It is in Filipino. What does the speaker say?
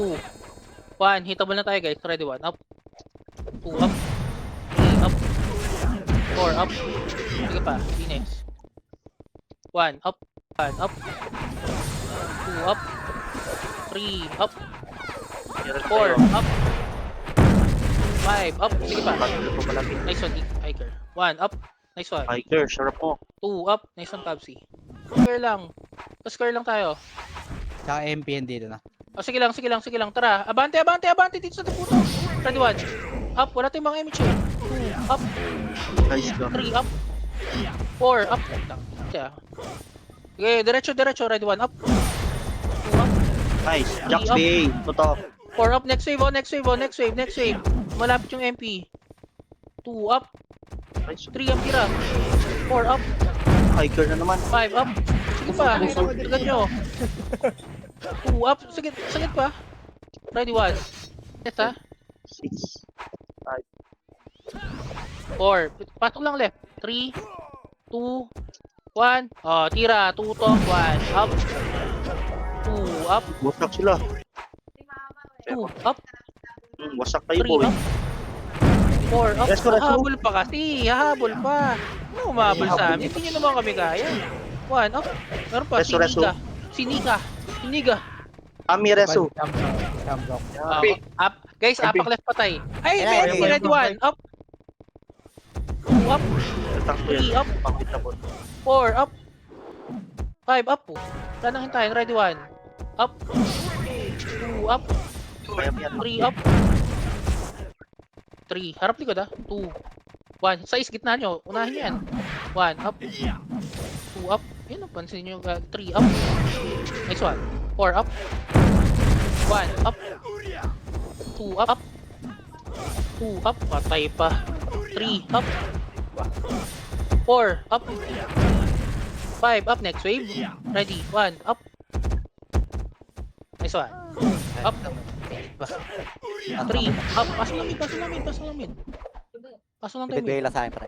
2, 1. Hitable na tayo guys. Ready, 1. Up. 2, up. 3, up. 4, up. Sige pa. Next. 1, up. 1, up. 2, up. 3, up. 4, up. 5, up. Sige pa. Nice one, Hiker. 1, up. Nice one. Hiker, sarap mo. 2, up. Nice one, Cabsi. Square lang. Square lang tayo. Tsaka MPN dito na. Oh, sige lang. Tara. Abante dito sa puto. Ready, 1. Up. Wala tayong mga image eh. 2, up. Nice ka. 3, up. 4, up. Siya. Okay, diretso. Ready, 1, up. 2, up. Nice. Jax BA. Totoo. 4, up. Next wave. Malapit yung MP. 2, up. Nice. 3, up, tira. 4, up. Hiker na naman. 5, up. Sige pa. Agad nyo. 2, up. Sagit pa. Ready, 1. Yes, ha? 6. 4. Patok lang left. 3, 2, 1. Oh, tira. 2 to 1. Up. 2, up. Wasak sila. 2, up. Wasak kayo 3, boy. up. 4, up. Let's go. Hahabol pa kasi. Hahabol pa. Ano umabol sa amin? Hindi nyo naman kami kaya. 1, up. Meron pa. Reso. Siniga. Ami Reso. Jump block. Up. Guys, MP. apak left patay. Ay, Ayan, MP. Ready, 1. Up. 2, up. Tatak ko 3, yan. up. Pangit na po. 4, up. 5, up po. Wala nang hintayin. Ready, 1. Up. 2, up. Kaya yan. 3, up. 3. Harap likod ah. 2. 1. Sa gitna nyo. Unahin nyo yan. 1, up. 2, up. Yun, pansin nyo. 3, up. Next one. 4, up. 1, up. 2, up. 2, up. Patay pa. 3, up. 4, up. 5, up. Next wave. Ready. 1, up. Next one. Up. 3, up. Pasok namin. Pasok lang tayo. Bigay lang sa akin, pre.